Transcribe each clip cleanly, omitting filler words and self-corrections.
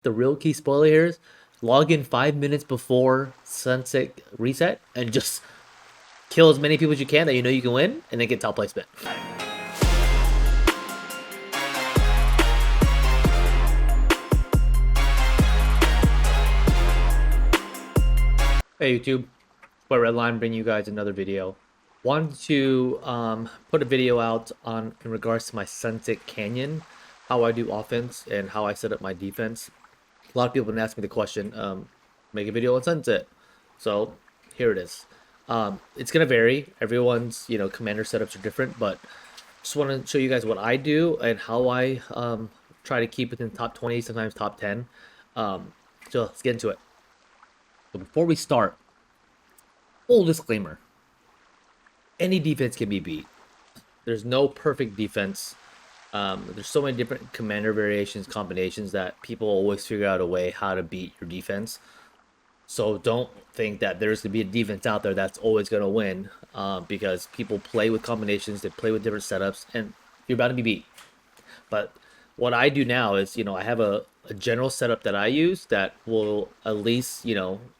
The real key spoiler here is log in 5 minutes before sunset reset and just kill as many people as you can that you know you can win, and then get top placement. Hey YouTube, by Redline, bring you guys another video. Wanted to put a video out on in regards to my Sunset Canyon, how I do offense and how I set up my defense. A lot of people have been asking me the question, make a video on Sunset. So here it is. It's gonna vary. Everyone's commander setups are different, but just want to show you guys what I do and how I try to keep within top 20, sometimes top 10. So let's get into it. So before we start, full disclaimer, any defense can be beat. There's no perfect defense. There's so many different commander variations, combinations that people always figure out a way how to beat your defense. So don't think that there's going to be a defense out there that's always going to win, because people play with combinations, they play with different setups, and you're about to be beat. But what I do now is, I have a general setup that I use that will at least,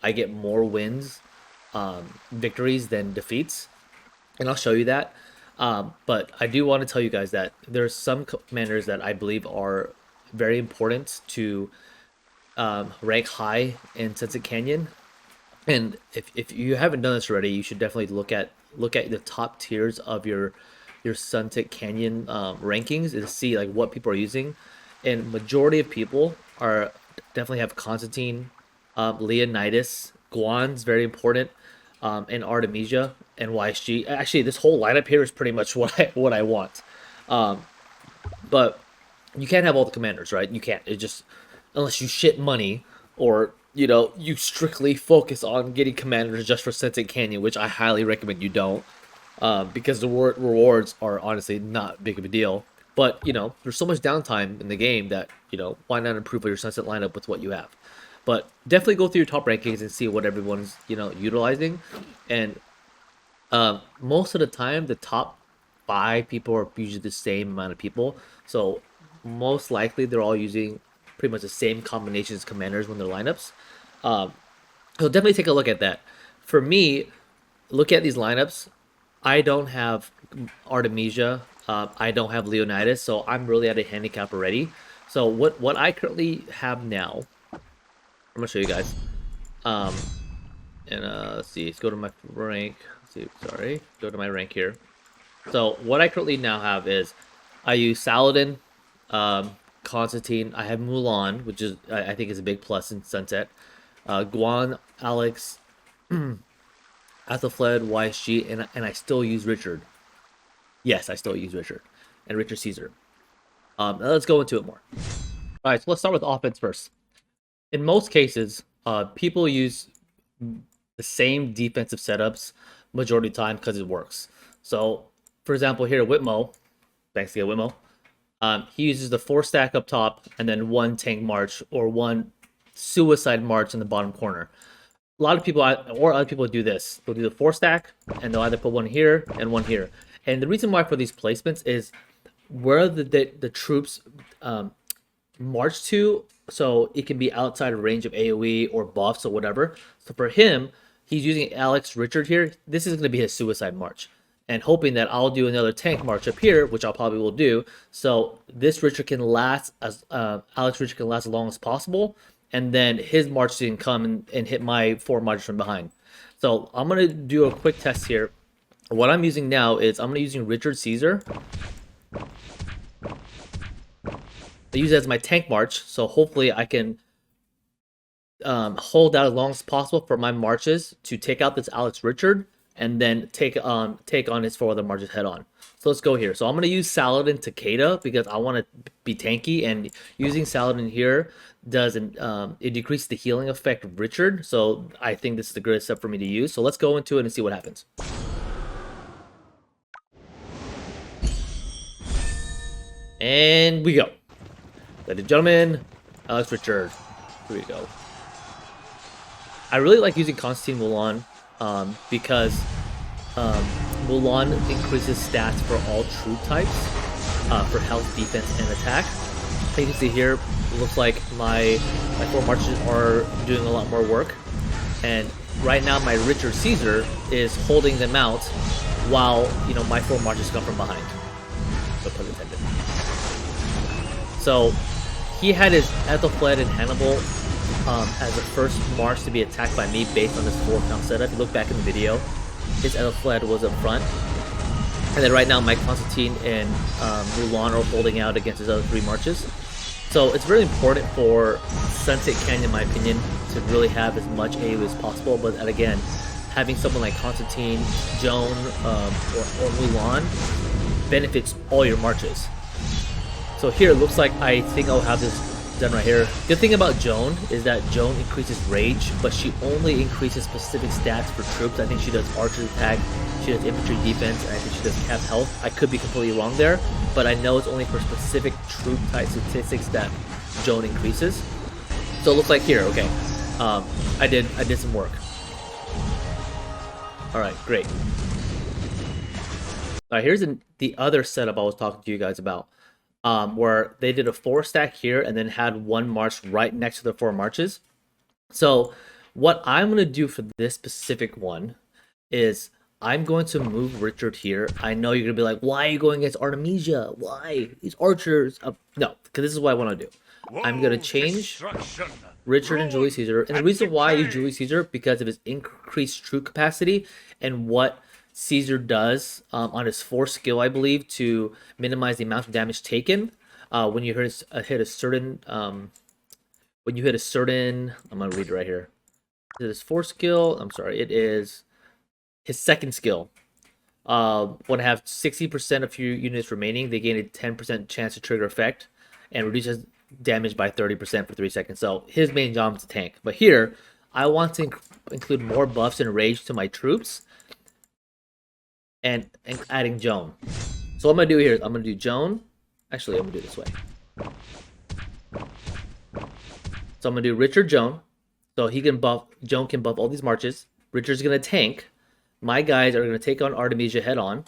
I get more wins, victories than defeats. And I'll show you that. But I do want to tell you guys that there's some commanders that I believe are very important to rank high in Sunset Canyon. And if you haven't done this already, you should definitely look at the top tiers of your Sunset Canyon rankings to see like what people are using. And majority of people are definitely have Constantine, Leonidas, Guan's very important, and Artemisia and YSG. Actually, this whole lineup here is pretty much what I want. But you can't have all the commanders, right? You can't. It just, unless you shit money or you strictly focus on getting commanders just for Sunset Canyon, which I highly recommend you don't, because the rewards are honestly not big of a deal. But there's so much downtime in the game that why not improve your Sunset lineup with what you have? But definitely go through your top rankings and see what everyone's utilizing. And most of the time, the top 5 people are usually the same amount of people. So most likely they're all using pretty much the same combinations of commanders when their lineups. So definitely take a look at that. For me, look at these lineups. I don't have Artemisia. I don't have Leonidas, so I'm really at a handicap already. So what I currently have now, I'm gonna show you guys. Let's see. Let's go to my rank. Go to my rank here. So what I currently now have is I use Saladin, Constantine. I have Mulan, which is I think is a big plus in Sunset. Guan, Alex, Athelflaed, YSG, and I still use Richard. Yes, I still use Richard and Richard Caesar. Now let's go into it more. All right, so let's start with offense first. In most cases, people use the same defensive setups majority of the time because it works. So, for example, here Whitmo, thanks again Whitmo, he uses the 4 stack up top and then 1 tank march or 1 suicide march in the bottom corner. A lot of people, or other people, do this. They'll do the 4 stack and they'll either put 1 here and 1 here. And the reason why for these placements is where the troops march to, so it can be outside of range of AoE or buffs or whatever. So for him, he's using Alex Richard here. This is going to be his suicide march, and hoping that I'll do another tank march up here, which I probably will do. So this Richard can last as Alex Richard can last as long as possible, and then his march can come and hit my 4 marches from behind. So I'm going to do a quick test here. What I'm using now is I'm using Richard Caesar. I use it as my tank march, so hopefully I can hold out as long as possible for my marches to take out this Alex Richard and then take on his 4 other marches head on. So let's go here. So I'm going to use Saladin Takeda because I want to be tanky, and using Saladin here doesn't it decreases the healing effect of Richard. So I think this is the greatest step for me to use. So let's go into it and see what happens. And we go. Ladies and gentlemen, Alex Richard. Here we go. I really like using Constantine Mulan because Mulan increases stats for all troop types, for health, defense, and attack. You can see here, it looks like my 4 marches are doing a lot more work. And right now my Richard Caesar is holding them out while, you know, my 4 marches come from behind. No pun intended. So he had his Ethelfled and Hannibal as the first march to be attacked by me based on this 4 count setup. If you look back in the video, his Ethelfled was up front. And then right now my Constantine and Mulan are holding out against his other 3 marches. So it's really important for Sunset Canyon, in my opinion, to really have as much AoE as possible. But again, having someone like Constantine, Joan, or Mulan benefits all your marches. So here it looks like I think I'll have this done right here. Good thing about Joan is that Joan increases rage, but she only increases specific stats for troops. I think she does archer attack, she does infantry defense, and I think she does cap health. I could be completely wrong there, but I know it's only for specific troop type statistics that Joan increases. So it looks like here, okay. I did some work. Alright, great. Alright, here's the other setup I was talking to you guys about. Where they did a 4 stack here and then had 1 march right next to the 4 marches. So what I'm going to do for this specific one is I'm going to move Richard here. I know you're going to be like, why are you going against Artemisia? Why? These archers. No, because this is what I want to do. I'm going to change Richard and Julius Caesar. And the reason why I use Julius Caesar, because of his increased troop capacity and what Caesar does on his 4 skill, I believe, to minimize the amount of damage taken when you hit a certain I'm gonna read it right here. It is 4 skill. I'm sorry, it is his 2nd skill. When I have 60% of your units remaining, they gain a 10% chance to trigger effect and reduces damage by 30% for 3 seconds. So his main job is to tank. But here, I want to include more buffs and rage to my troops. And adding Joan. So what I'm going to do here is I'm going to do Joan. Actually, I'm going to do it this way. So I'm going to do Richard Joan. So he can buff, Joan can buff all these marches. Richard's going to tank. My guys are going to take on Artemisia head on.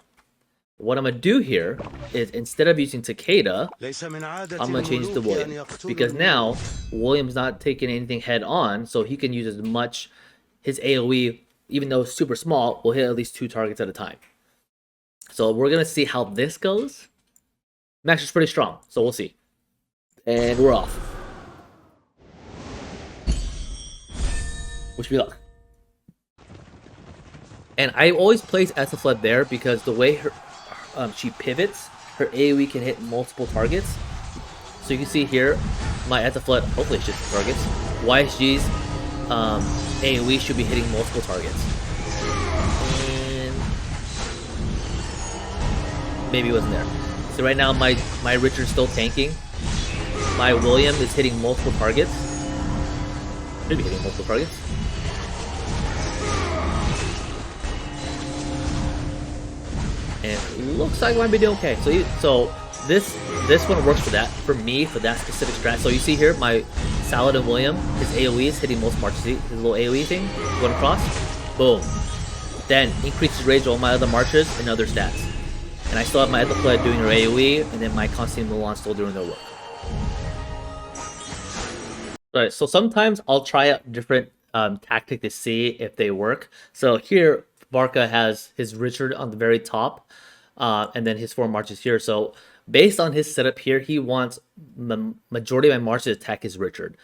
What I'm going to do here is instead of using Takeda, I'm going to change it to William. Because now, William's not taking anything head on, so he can use as much, his AoE, even though it's super small, will hit at least 2 targets at a time. So we're going to see how this goes. Max is pretty strong, so we'll see. And we're off. Wish me luck. And I always place Ethelfled there because the way her she pivots, her AoE can hit multiple targets. So you can see here, my Ethelfled hopefully hits targets. YSG's AoE should be hitting multiple targets. And maybe it wasn't there. So right now my Richard's still tanking. My William is hitting multiple targets. Should be hitting multiple targets. And it looks like I might be doing okay. So this one works for that, for me, for that specific strat. So you see here, my Saladin William, his AoE is hitting most marches. See his little AoE thing going across? Boom. Then increases rage on my other marches and other stats. And I still have my Ethelfled doing her AoE, and then my Constantine Mulan still doing their work. Alright, so sometimes I'll try out different tactic to see if they work. So here, Barca has his Richard on the very top, and then his 4 marches here. So based on his setup here, he wants the majority of my marches to attack his Richard.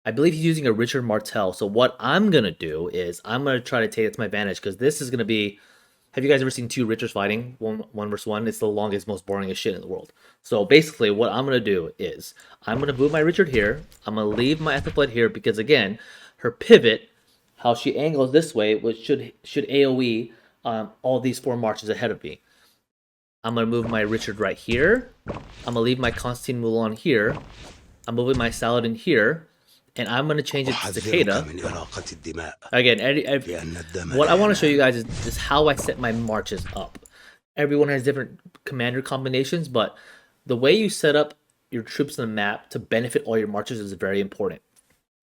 I believe he's using a Richard Martel. So what I'm going to do is I'm going to try to take it to my advantage, because this is going to be... Have you guys ever seen 2 Richards fighting? One versus one? It's the longest, most boringest shit in the world. So basically what I'm going to do is I'm going to move my Richard here. I'm going to leave my Ethelfled here because, again, her pivot, how she angles this way, which should AoE all these 4 marches ahead of me. I'm going to move my Richard right here. I'm going to leave my Constantine Mulan here. I'm moving my Saladin here. And I'm going to change it to Takeda. Again, what I want to show you guys is how I set my marches up. Everyone has different commander combinations, but the way you set up your troops on the map to benefit all your marches is very important.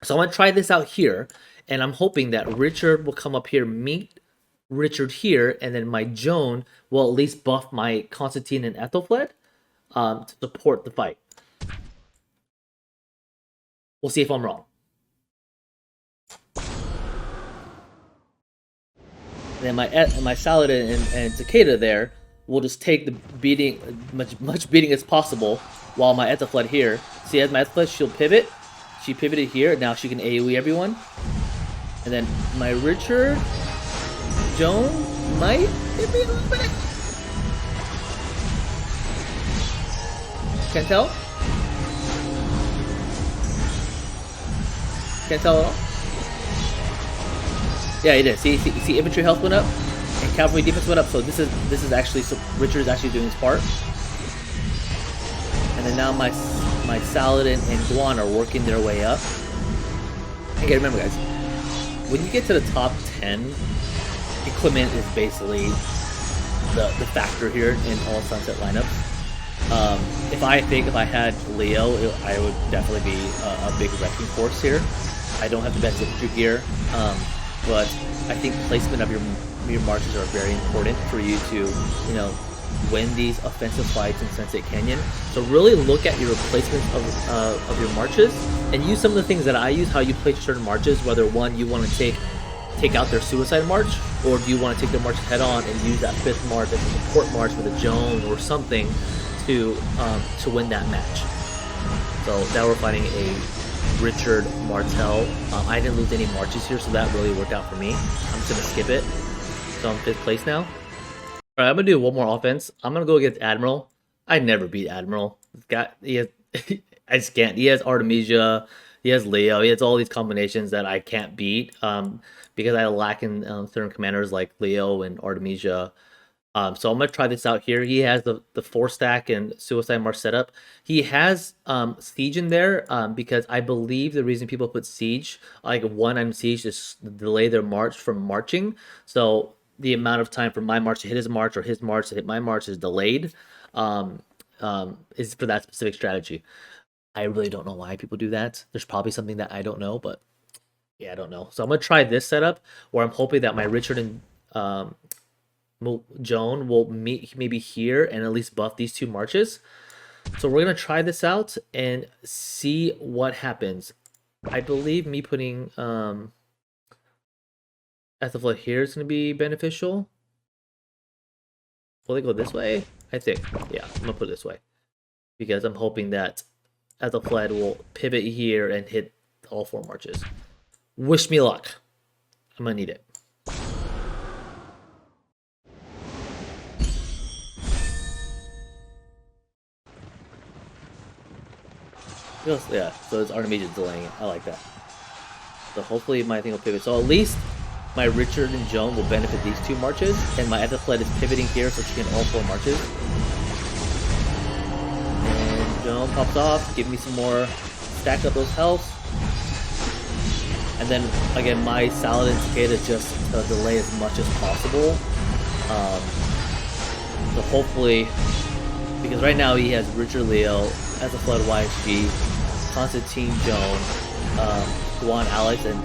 So I'm going to try this out here, and I'm hoping that Richard will come up here, meet Richard here, and then my Joan will at least buff my Constantine and Ethelfled to support the fight. We'll see if I'm wrong. And then my Saladin and Takeda there will just take the beating, much beating as possible, while my Ethelfled here. See, as my Ethelfled, she'll pivot. She pivoted here. Now she can AoE everyone. And then my Richard Joan might hit me a little bit. Can't tell. Can't tell at all. Yeah, it is. See, infantry health went up, and cavalry defense went up. So this is actually, so Richard is actually doing his part. And then now my Saladin and Guan are working their way up. And again, remember guys, when you get to the top 10, equipment is basically the factor here in all Sunset lineups. If I had Leo, I would definitely be a big wrecking force here. I don't have the best infantry gear, but I think placement of your marches are very important for you to, win these offensive fights in Sunset Canyon. So really look at your placement of your marches and use some of the things that I use, how you place certain marches, whether one, you want to take out their suicide march, or do you want to take their march head on and use that 5th march as a support march with a Joan or something to win that match. So now we're fighting a Richard Martel. I didn't lose any marches here, so that really worked out for me. I'm just gonna skip it. So I'm 5th place now. Alright, I'm gonna do one more offense. I'm gonna go against Admiral. I never beat Admiral. He has I just can't. He has Artemisia, he has Leo, he has all these combinations that I can't beat. Because I lack in certain commanders like Leo and Artemisia. So I'm gonna try this out here. He has the 4-stack and Suicide March setup. He has Siege in there because I believe the reason people put Siege, like 1 on Siege, is to delay their march from marching. So the amount of time for my march to hit his march or his march to hit my march is delayed. Is for that specific strategy. I really don't know why people do that. There's probably something that I don't know, but yeah, I don't know. So I'm gonna try this setup where I'm hoping that my Richard and Joan will meet maybe here and at least buff these 2 marches. So we're gonna try this out and see what happens. I believe me putting Ethelfled here is gonna be beneficial. Will they go this way? I think. Yeah, I'm gonna put it this way because I'm hoping that Ethelfled will pivot here and hit all 4 marches. Wish me luck. I'm gonna need it. Yeah, so it's Artemisia delaying it. I like that. So hopefully my thing will pivot. So at least my Richard and Joan will benefit these 2 marches, and my Ethelfled is pivoting here so she can all 4 marches. And Joan pops off, give me some more, stack up those health. And then again, my Saladin Takeda just to delay as much as possible. So hopefully, because right now he has Richard Leo, Ethelfled YSG, Constantine Joan, Guan Alex, and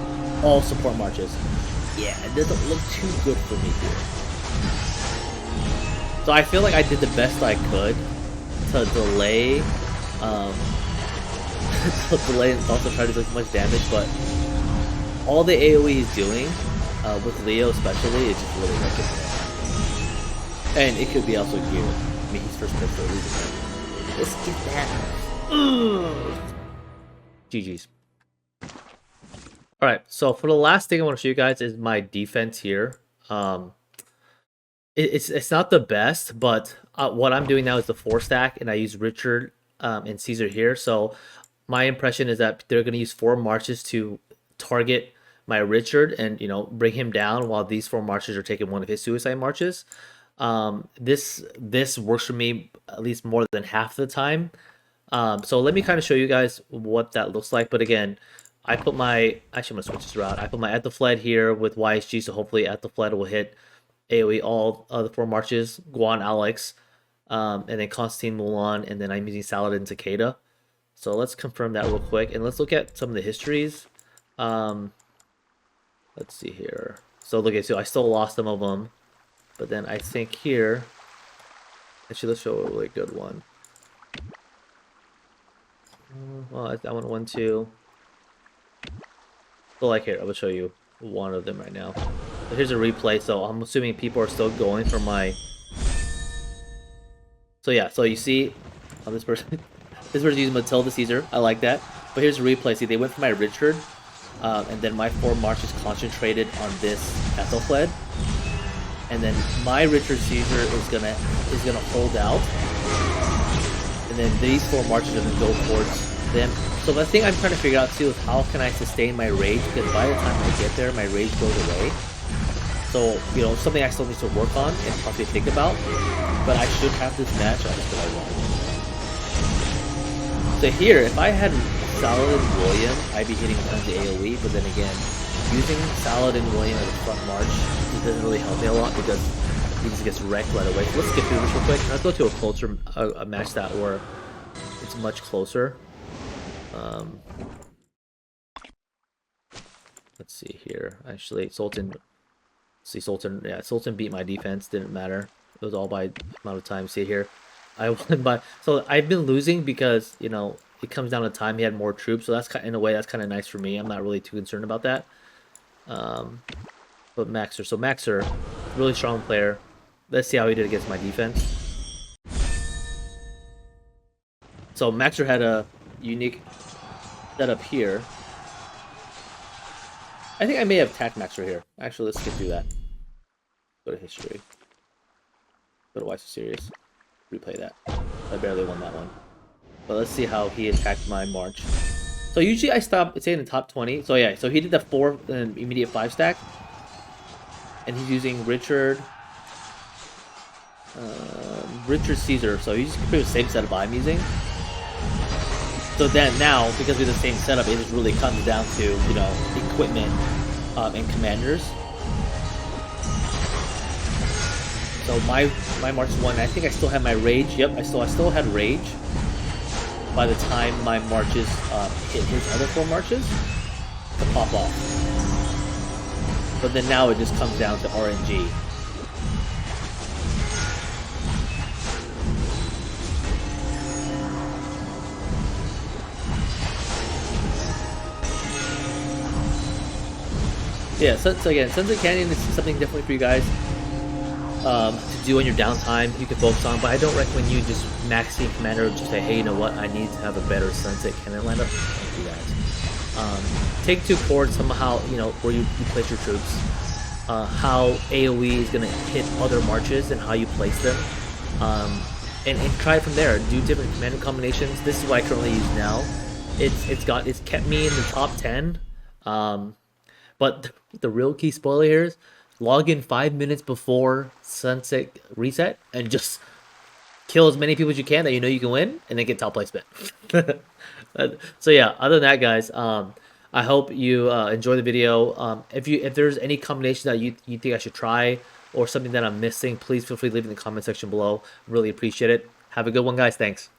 all support marches. Yeah, it doesn't look too good for me here. So I feel like I did the best I could to delay, and also try to do as much damage, but all the AoE he's doing, with Leo especially, is just really wrecking it. And it could be also gear. I mean, he's first pick for a reason. Let's get that. GG's. Alright, so for the last thing I want to show you guys is my defense here. It's not the best, but what I'm doing now is the 4-stack, and I use Richard and Caesar here. So my impression is that they're going to use 4 marches to target my Richard and, bring him down while these 4 marches are taking one of his suicide marches. This works for me at least more than half the time. So let me kind of show you guys what that looks like. But again, I put my, actually I'm going to switch this around. I put my Ethelfled here with YSG, so hopefully Ethelfled will hit AoE all the 4 marches, Guan Alex, and then Constantine Mulan, and then I'm using Saladin Takeda. So let's confirm that real quick, and let's look at some of the histories. Let's see here. So look at, so I still lost some of them, but then I think here, actually let's show a really good one. Well, that one, 1, 2. So like here, I will show you one of them right now. So here's a replay. So I'm assuming people are still going for my. So yeah, so you see, this person, this person using Matilda Caesar. I like that. But here's a replay. See, they went for my Richard, and then my 4 March is concentrated on this Ethelfled, and then my Richard Caesar is gonna hold out, and then these 4 Marches are gonna go towards them. So the thing I'm trying to figure out too is how can I sustain my rage, because by the time I get there, my rage goes away. So, you know, something I still need to work on and possibly think about. But I should have this match on if I want. So here, if I had Saladin William, I'd be hitting tons of AoE, but then again, using Saladin William as a front march, it doesn't really help me a lot because he just gets wrecked right away. So let's skip through this real quick. Let's go to a closer a match that where it's much closer. Let's see here. Actually, Sultan. See, Sultan. Yeah, Sultan beat my defense. Didn't matter. It was all by amount of time. See here, I won by. So I've been losing because, you know, it comes down to time. He had more troops, so that's kind in a way that's kind of nice for me. I'm not really too concerned about that. But Maxer. So Maxer, really strong player. Let's see how he did against my defense. So Maxer had a unique setup here. I think I may have attacked Maxer here. Actually, let's skip through that. Go to history. Go to Why So Serious. Replay that. I barely won that one. But let's see how he attacked my march. So usually I stop, say, in the top 20. So yeah, so he did the 4 and immediate 5 stack. And he's using Richard Caesar. So he's pretty the same setup I'm using. So then now, because we have the same setup, it just really comes down to, you know, equipment and commanders. So my March 1, I think I still had my rage. Yep, I still had rage by the time my marches hit his other 4 marches to pop off. But then now it just comes down to RNG. Yeah, so again, Sunset Canyon is something definitely for you guys to do on your downtime. You can focus on, but I don't recommend you just maxing commander. Just say, hey, you know what? I need to have a better Sunset Canyon lineup. Don't do that. Take 2 chords somehow. You know where you place your troops. How AOE is gonna hit other marches and how you place them. And try it from there. Do different commander combinations. This is what I currently use now. It's kept me in the top 10. But the real key spoiler here is log in 5 minutes before sunset reset and just kill as many people as you can that you know you can win, and then get top placement. So yeah, other than that, guys, I hope you enjoy the video. If there's any combination that you think I should try or something that I'm missing, please feel free to leave it in the comment section below. Really appreciate it. Have a good one, guys. Thanks.